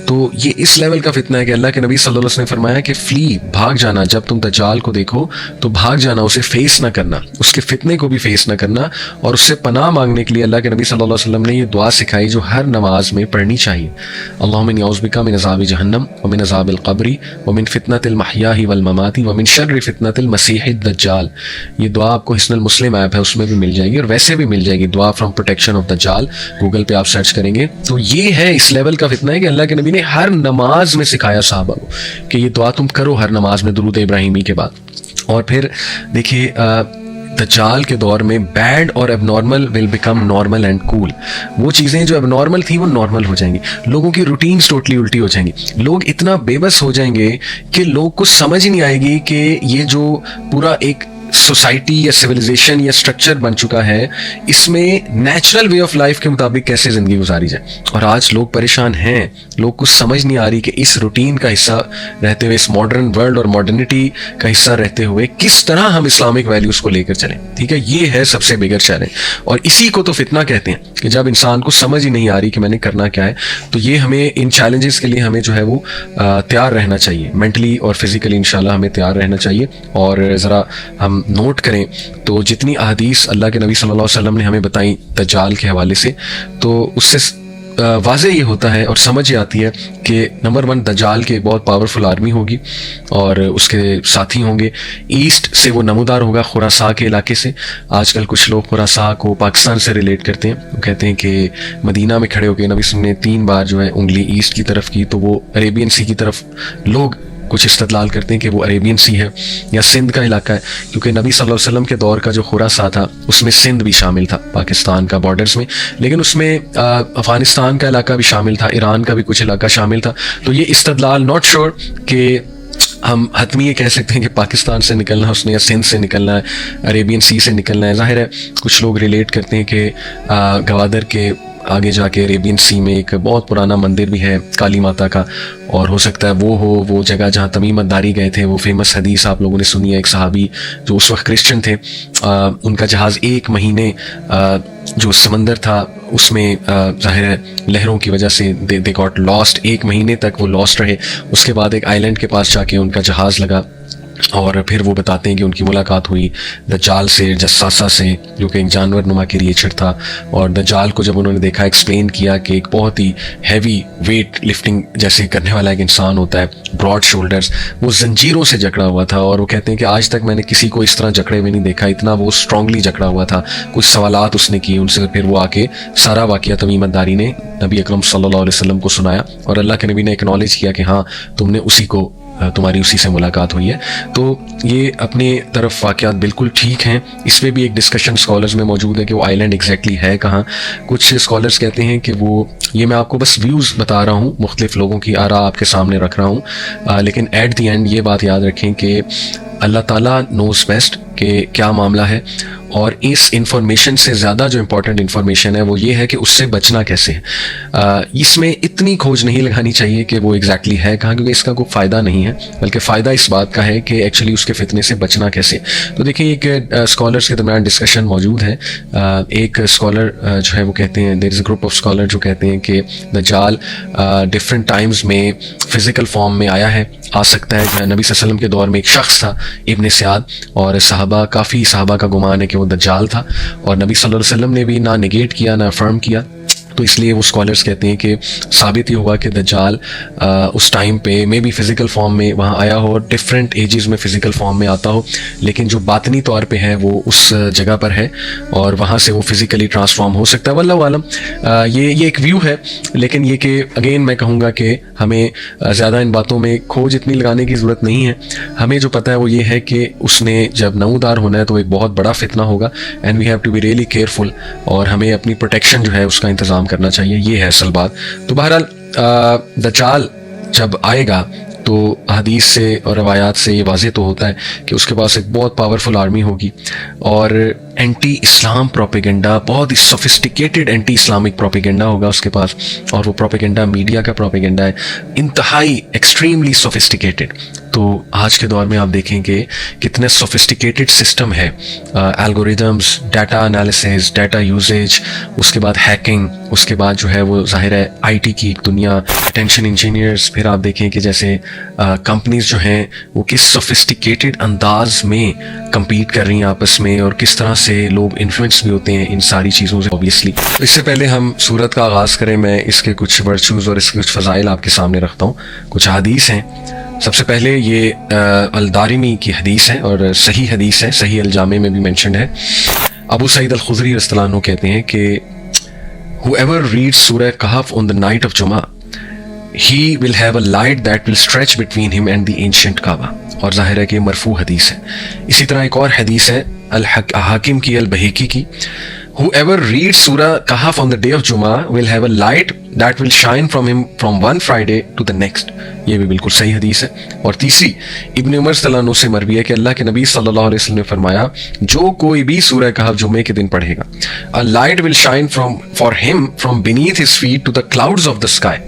तो ये इस लेवल का फितना है कि अल्लाह के नबी सल्लल्लाहु अलैहि वसल्लम ने फरमाया कि फ्ली, भाग जाना, जब तुम दज्जाल को देखो तो भाग जाना, उसे फेस ना करना, उसके फितने को भी फेस ना करना। और उससे पनाह मांगने के लिए अल्लाह के नबी सल्लल्लाहु अलैहि वसल्लम ने ये दुआ सिखाई जो हर नमाज में पढ़नी चाहिए। अल्लाहुम्मा इन्नी औज़ु बिका मिन अज़ाबि जहन्नम व मिन अज़ाबिल क़ब्रि व मिन फितनतिल महयाहि वल ममाति व मिन शर्रि फितनतिल मसीहिद दज्जाल। ये दुआ आपको हिस्नुल मुस्लिम ऐप है उसमें भी मिल जाएगी, और वैसे भी मिल जाएगी, दुआ फ्रॉम प्रोटेक्शन ऑफ दज्जाल, गूगल पे आप सर्च करेंगे। तो ये है इस लेवल का फितना है कि अल्लाह के नबी ने हर नमाज में सिखाया साहबा को कि ये दुआ तुम करो हर नमाज में दुरूद इब्राहिमी के बाद। और फिर देखिए दज्जाल के दौर में बैड और abnormal will become normal and cool. वो चीज़ें जो एबनॉर्मल थी वो नॉर्मल हो जाएंगी, लोगों की रूटीन्स टोटली उल्टी हो जाएंगी, लोग इतना बेबस हो जाएंगे कि लोग को समझ ही नहीं आएगी कि ये जो पूरा एक सोसाइटी या सिविलाइजेशन या स्ट्रक्चर बन चुका है, इसमें नेचुरल वे ऑफ लाइफ के मुताबिक कैसे ज़िंदगी गुजारी जाए। और आज लोग परेशान हैं, लोग को समझ नहीं आ रही कि इस रूटीन का हिस्सा रहते हुए, इस मॉडर्न वर्ल्ड और मॉडर्निटी का हिस्सा रहते हुए किस तरह हम इस्लामिक वैल्यूज़ को लेकर चलें। ठीक है, ये है सबसे बिगर चैलेंज, और इसी को तो फितना कहते हैं कि जब इंसान को समझ ही नहीं आ रही कि मैंने करना क्या है। तो ये हमें इन चैलेंजेस के लिए हमें जो है वो तैयार रहना चाहिए, मेंटली और फिजिकली इंशाल्लाह हमें तैयार रहना चाहिए। और ज़रा हम नोट करें तो जितनी अहदीस अल्लाह के नबी सल्लल्लाहु अलैहि वसल्लम ने हमें बताई दज्जाल के हवाले से, तो उससे वाज़े ये होता है और समझ ये आती है कि नंबर 1 दज्जाल की बहुत पावरफुल आर्मी होगी और उसके साथी होंगे। ईस्ट से वो नमूदार होगा, खुरासा के इलाके से। आजकल कुछ लोग खुरासा को पाकिस्तान से रिलेट करते हैं, वो कहते हैं कि मदीना में खड़े होकर नबी वसल्लम ने 3 बार जो है उंगली ईस्ट की तरफ की, तो वो अरेबियन सी की तरफ लोग कुछ इस्तदलाल करते हैं कि वो अरेबियन सी है या सिंध का इलाका है, क्योंकि नबी सल्लल्लाहु अलैहि वसल्लम के दौर का जो खुरासा था उसमें सिंध भी शामिल था पाकिस्तान का बॉर्डर्स में, लेकिन उसमें अफगानिस्तान का इलाका भी शामिल था, ईरान का भी कुछ इलाका शामिल था। तो ये इस्तदलाल नॉट श्योर कि हम हतमी ये कह सकते हैं कि पाकिस्तान से निकलना है उसने या सिंध से निकलना है, अरेबियन सी से निकलना है। जाहिर है कुछ लोग रिलेट करते हैं कि गवादर के आगे जाके अरेबियन सी में एक बहुत पुराना मंदिर भी है काली माता का, और हो सकता है वो जगह जहाँ तमीमतदारी गए थे। वो फेमस हदीस आप लोगों ने सुनी है, एक सहाबी जो उस वक्त क्रिश्चियन थे, उनका जहाज़ 1 महीने जो समंदर था उसमें जाहिर है लहरों की वजह से दे गॉट लॉस्ट, 1 महीने तक वो लॉस्ट रहे। उसके बाद एक आइलैंड के पास जाके उनका जहाज़ लगा, और फिर वो बताते हैं कि उनकी मुलाकात हुई दज्जाल से, जस्सासा से, जो कि एक जानवर नुमा क्रिएचर था। और दज्जाल को जब उन्होंने देखा, एक्सप्लेन किया कि एक बहुत ही हैवी वेट लिफ्टिंग जैसे करने वाला एक इंसान होता है, ब्रॉड शोल्डर्स, वो जंजीरों से जकड़ा हुआ था। और वो कहते हैं कि आज तक मैंने किसी को इस तरह जकड़े हुए नहीं देखा, इतना वो स्ट्रांगली जकड़ा हुआ था। कुछ सवालात उसने किए उनसे, फिर वो आके सारा वाक़या तमीमतदारी ने नबी अकरम सल्लल्लाहु अलैहि वसल्लम को सुनाया, और अल्लाह के नबी ने एक्नॉलेज किया कि हाँ तुमने तुम्हारी उसी से मुलाकात हुई है। तो ये अपने तरफ वाक़यात बिल्कुल ठीक हैं। इस पर भी एक डिस्कशन स्कॉलर्स में मौजूद है कि वो आइलैंड एग्जैक्टली है कहाँ। कुछ स्कॉलर्स कहते हैं कि वो, ये मैं आपको बस व्यूज़ बता रहा हूँ, मुख्तलिफ लोगों की आरा आपके सामने रख रहा हूँ, लेकिन एट दी एंड ये बात याद रखें कि अल्लाह ताला नोज़ बेस्ट कि क्या मामला है। और इस इंफॉर्मेशन से ज़्यादा जो इम्पोर्टेंट इन्फॉर्मेशन है वो ये है कि उससे बचना कैसे है। इसमें इतनी खोज नहीं लगानी चाहिए कि वो एग्जैक्टली है कहाँ, क्योंकि इसका कोई फ़ायदा नहीं है, बल्कि फ़ायदा इस बात का है कि एक्चुअली उसके फितने से बचना कैसे। तो देखिए एक स्कॉलर्स के दरमियान डिस्कशन मौजूद है। एक स्कॉलर जो है वो कहते हैं, there is a group of scholar जो कहते हैं कि दज्जाल डिफरेंट टाइम्स में फ़िज़िकल फॉर्म में आया है, आ सकता है। नबी सल्लल्लाहु अलैहि वसल्लम के दौर में एक शख्स था इब्न सयाद, और काफ़ी सहाबा का गुमान है कि वो दज्जाल था, और नबी सल्लल्लाहु अलैहि वसल्लम ने भी ना नेगेट किया ना अफर्म किया। तो इसलिए वो स्कॉलर्स कहते हैं कि साबित ही हुआ कि दज्जाल उस टाइम पे मे बी फ़िज़िकल फॉर्म में वहाँ आया हो, डिफरेंट एजेस में फ़िज़िकल फॉर्म में आता हो, लेकिन जो बातनी तौर पे है वो उस जगह पर है, और वहाँ से वो फ़िज़िकली ट्रांसफॉर्म हो सकता है। वल्लाहु आलम, ये एक व्यू है, लेकिन ये कि अगेन मैं कहूँगा कि हमें ज़्यादा इन बातों में खोज इतनी लगाने की ज़रूरत नहीं है। हमें जो पता है वो ये है कि उसने जब नमूदार होना है तो एक बहुत बड़ा फितना होगा, and we have to be really careful, और हमें अपनी प्रोटेक्शन जो है उसका इंतज़ाम करना चाहिए। ये है असल बात। तो बहरहाल दज्जाल जब आएगा तो हदीस से और रवायात से ये वाज़ेह तो होता है कि उसके पास एक बहुत पावरफुल आर्मी होगी, और एंटी इस्लाम प्रोपेगेंडा, बहुत ही सोफिस्टिकेटेड एंटी इस्लामिक प्रोपेगेंडा होगा उसके पास, और वो प्रोपेगेंडा मीडिया का प्रोपेगेंडा है, इंतहाई एक्सट्रीमली सोफिस्टिकेटेड। तो आज के दौर में आप देखेंगे कितने सोफिस्टिकेटेड सिस्टम है, algorithms, data analysis, data usage, उसके बाद हैकिंग, उसके बाद जो है वो जाहिर है आईटी की एक दुनिया, अटेंशन इंजीनियर्स। फिर आप देखें कि जैसे कंपनीज जो हैं वो किस सोफिस्टिकेटेड अंदाज में compete कर रही हैं आपस में, और किस तरह से लोग इन्फ्लुएंस भी होते हैं इन सारी चीज़ों से ऑब्वियसली। इससे पहले हम सूरत का आगाज़ करें, मैं इसके कुछ वर्चूज़ और इसके कुछ फ़ज़ाइल आपके सामने रखता हूँ। कुछ हदीस हैं। सबसे पहले ये अल-दारिमी की हदीस है और सही हदीस है, सही अल-जामे में भी मेंशन्ड है। अबू सईद अल-खुदरी रज़ियल्लाहु अन्हु कहते हैं कि whoever reads सूरह कहफ on the night of Jummah, he will have a light that will stretch between him and the ancient Kaaba। और जाहिर है कि मरफू हदीस है। इसी तरह एक और हदीस है अल-हाकिम की, अल-बहीकी की, whoever reads सूरह कहफ on the day of Jummah will have a light that will shine from him from one Friday to the next। ये भी बिल्कुल सही हदीस है। और तीसरी इब्न उमर रज़ियल्लाहु अन्हु से मरवी है कि अल्लाह के नबी सल्लल्लाहु अलैहि वसल्लम ने फरमाया, जो कोई भी सूरह कहफ जुमे के दिन पढ़ेगा, a light will shine for him from beneath his feet to the clouds of the sky।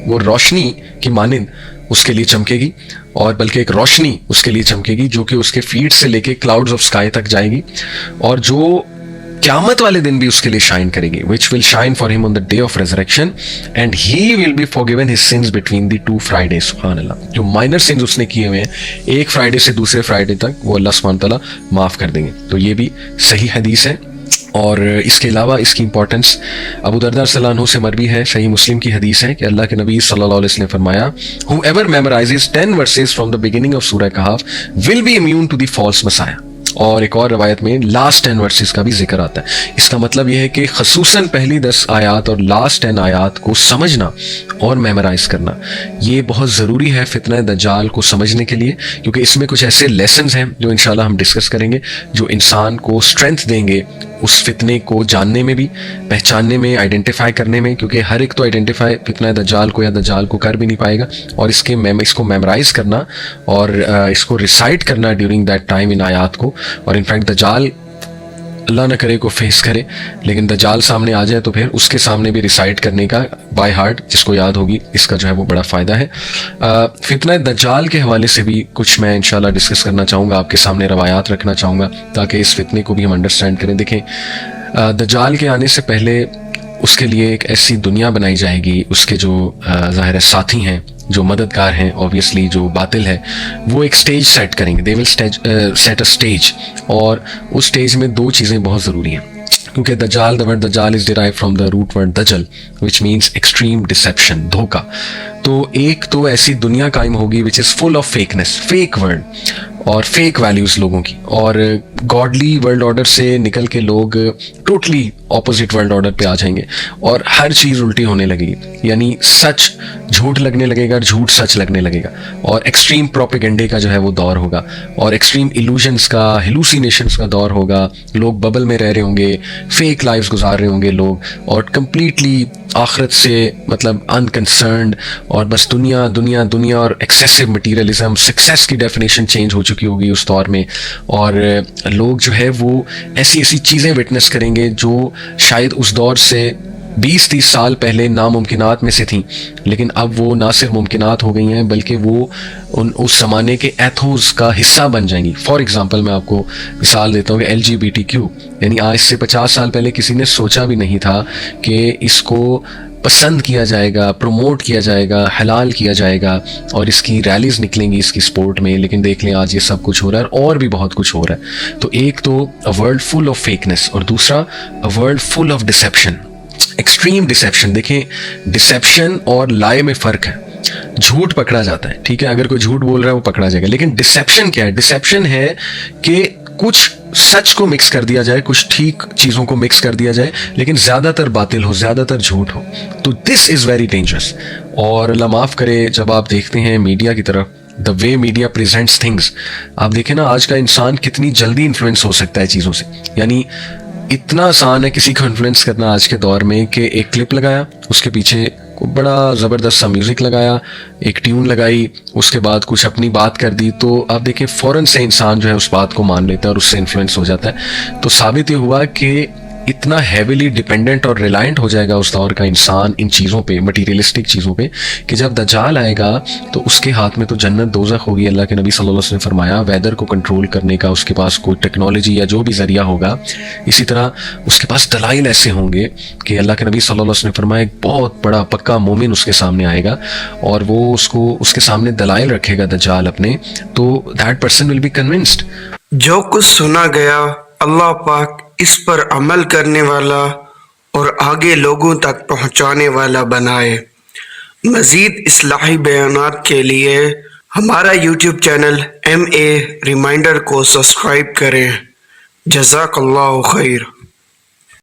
वो रोशनी की मानिंद उसके लिए चमकेगी, और बल्कि एक रोशनी उसके लिए चमकेगी जो कि उसके फीट से लेके क्लाउड्स ऑफ स्काई तक जाएगी, और जो क़यामत वाले दिन भी उसके लिए शाइन करेगी, which will shine for him on the day of resurrection and he will be forgiven his sins between the two Fridays। सुभान अल्लाह। जो माइनर सिंस उसने किए हुए हैं एक फ्राइडे से दूसरे फ्राइडे तक, वो अल्लाह सुब्हान तआला माफ़ कर देंगे। तो ये भी सही हदीस है। और इसके अलावा इसकी इंपॉर्टेंस अबू दरदा रज़ियल्लाहु अन्हु से मरवी है, सही मुस्लिम की हदीस है कि अल्लाह के नबी सल्लल्लाहु अलैहि वसल्लम ने फरमाया, whoever memorizes 10 verses from the beginning of सूरह कहफ will be immune to the false messiah। और एक और रवायत में लास्ट 10 वर्सेस का भी जिक्र आता है। इसका मतलब यह है कि खसूसन पहली 10 आयात और लास्ट 10 आयात को समझना और मेमोराइज करना ये बहुत ज़रूरी है फितना दज्जाल को समझने के लिए, क्योंकि इसमें कुछ ऐसे लेसन्स हैं जो इंशाल्लाह हम डिस्कस करेंगे, जो इंसान को स्ट्रेंथ देंगे उस फितने को जानने में भी, पहचानने में, आइडेंटिफाई करने में, क्योंकि हर एक तो आइडेंटिफाई फितना दज्जाल को या दज्जाल को कर भी नहीं पाएगा। और इसको मेमोराइज करना और इसको रिसाइट करना ड्यूरिंग दैट टाइम इन आयात को। और इनफैक्ट दज्जाल अल्लाह न करे को फेस करे, लेकिन दज्जाल सामने आ जाए तो फिर उसके सामने भी रिसाइट करने का बाय हार्ट जिसको याद होगी, इसका जो है वो बड़ा फ़ायदा है। फितना दज्जाल के हवाले से भी कुछ मैं इंशाल्लाह डिस्कस करना चाहूँगा, आपके सामने रवायात रखना चाहूँगा ताकि इस फितने को भी हम अंडरस्टैंड करें। देखें, दज्जाल के आने से पहले उसके लिए एक ऐसी दुनिया बनाई जाएगी, उसके जो ज़ाहिर है साथी हैं, जो मददगार हैं, ऑब्वियसली जो बातिल है, वो एक स्टेज सेट करेंगे, they will set a stage. और उस स्टेज में दो चीज़ें बहुत ज़रूरी हैं, क्योंकि दज्जाल, द वर्ड दज्जाल is derive from the root word दजल विच मीन्स एक्सट्रीम डिसेप्शन, धोखा। तो एक तो ऐसी दुनिया कायम होगी which is full of fakeness, fake word और फेक वैल्यूज़ लोगों की, और गॉडली वर्ल्ड ऑर्डर से निकल के लोग टोटली ऑपोजिट वर्ल्ड ऑर्डर पे आ जाएंगे, और हर चीज़ उल्टी होने लगेगी, यानी सच झूठ लगने लगेगा, झूठ सच लगने लगेगा, और एक्सट्रीम प्रोपेगेंडे का जो है वो दौर होगा, और एक्सट्रीम इल्यूजन्स का, हेलुसिनेशंस का दौर होगा। लोग बबल में रह रहे होंगे, फेक लाइव्स गुजार रहे होंगे लोग, और कम्प्लीटली आखिरत से मतलब अनकंसर्न्ड, और बस दुनिया दुनिया दुनिया और एक्सेसिव मटीरियलिज्म, सक्सेस की डेफिनेशन चेंज हो चुकी होगी उस दौर में। और लोग जो है वो ऐसी ऐसी चीज़ें विटनेस करेंगे जो शायद उस दौर से 20-30 साल पहले नामुमकिनात में से थी, लेकिन अब वो ना सिर्फ मुमकिनात हो गई हैं बल्कि वो उस ज़माने के एथोस का हिस्सा बन जाएंगी। फॉर एग्ज़ाम्पल मैं आपको मिसाल देता हूँ कि LGBTQ, यानी आज से 50 साल पहले किसी ने सोचा भी नहीं था कि इसको पसंद किया जाएगा, प्रमोट किया जाएगा, हलाल किया जाएगा, और इसकी रैलीज निकलेंगी इसकी सपोर्ट में। लेकिन देख लें आज ये सब कुछ हो रहा है, और भी बहुत कुछ हो रहा है। तो एक तो a world full of fakeness, और दूसरा a world full of deception, extreme deception. देखें, डिसेप्शन और लाई में फ़र्क है। झूठ पकड़ा जाता है, ठीक है, अगर कोई झूठ बोल रहा है वो पकड़ा जाएगा, लेकिन डिसेप्शन क्या है? डिसेप्शन है कि कुछ सच को मिक्स कर दिया जाए, कुछ ठीक चीज़ों को मिक्स कर दिया जाए, लेकिन ज़्यादातर बातिल हो, ज़्यादातर झूठ हो। तो दिस इज़ वेरी डेंजरस। और अल्लाह माफ़ करे, जब आप देखते हैं मीडिया की तरफ, the way media presents things, आप देखें ना आज का इंसान कितनी जल्दी इन्फ्लुएंस हो सकता है चीज़ों से। यानी इतना आसान है किसी को इन्फ्लुएंस करना आज के दौर में कि एक क्लिप लगाया, उसके पीछे बड़ा ज़बरदस्त सा म्यूज़िक लगाया, एक ट्यून लगाई, उसके बाद कुछ अपनी बात कर दी, तो आप देखें फ़ौरन से इंसान जो है उस बात को मान लेता है और उससे इन्फ्लुएंस हो जाता है। तो साबित ये हुआ कि इतना हैविली डिपेंडेंट और रिलायंट हो जाएगा उस दौर का इंसान इन चीज़ों पे, मटीरियलिस्टिक चीज़ों पे, कि जब दज्जाल आएगा तो उसके हाथ में तो जन्नत दोज़ख होगी। अल्लाह के नबी सल्लल्लाहु अलैहि वसल्लम ने फरमाया वेदर को कंट्रोल करने का उसके पास कोई टेक्नोलॉजी या जो भी जरिया होगा। इसी तरह उसके पास दलाइल ऐसे होंगे कि अल्लाह के नबी सल्लल्लाहु अलैहि वसल्लम ने फरमाया एक बहुत बड़ा पक्का मोमिन उसके सामने आएगा और वो उसको उसके सामने दलाइल रखेगा दज्जाल अपने, तो that person will be convinced. जो कुछ सुना गया अल्लाह पाक इस पर अमल करने वाला और आगे लोगों तक पहुंचाने वाला बनाए। मज़ीद इस्लाही बयानात के लिए हमारा यूट्यूब चैनल MA रिमाइंडर को सब्सक्राइब करें। जज़ाकल्लाहु खैर।